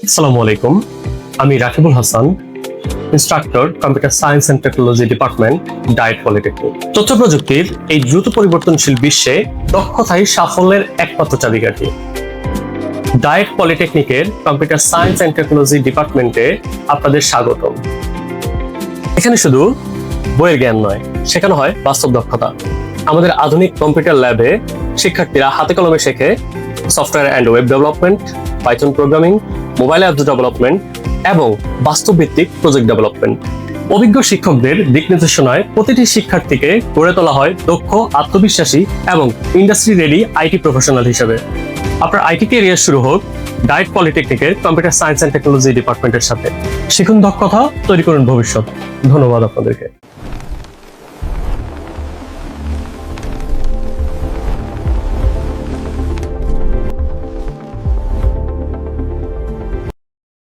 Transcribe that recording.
আসসালামু আলাইকুম, আমি Rakibul Hasan, instructor computer science and technology department, diet polytechnic. তথ্য প্রযুক্তির এই দ্রুত পরিবর্তনশীল বিশ্বে দক্ষতাই সাফল্যের একমাত্র চাবিকাঠি। ডায়েট পলিটেকনিকের কম্পিউটার সায়েন্স অ্যান্ড টেকনোলজি ডিপার্টমেন্টে আপনাদের স্বাগতম। এখানে শুধু বইয়ের জ্ঞান নয়, শেখানো হয় বাস্তব দক্ষতা। আমাদের আধুনিক কম্পিউটার ল্যাবে শিক্ষার্থীরা হাতে কলমে শেখে software and web development, Python programming, mobile apps development এবং বাস্তবভিত্তিক প্রজেক্ট ডেভেলপমেন্ট। অভিজ্ঞ শিক্ষকদের দিক নির্দেশনায় প্রতিটি শিক্ষার্থীকে গড়ে তোলা হয় দক্ষ, আত্মবিশ্বাসী এবং ইন্ডাস্ট্রি রেডি আইটি প্রফেশনাল হিসেবে। আপনার আইটি ক্যারিয়ার শুরু হোক ডায়েট পলিটেকনিকের কম্পিউটার সায়েন্স অ্যান্ড টেকনোলজি ডিপার্টমেন্টের সাথে। শিখুন দক্ষতা, তৈরি করুন ভবিষ্যৎ। ধন্যবাদ আপনাদেরকে।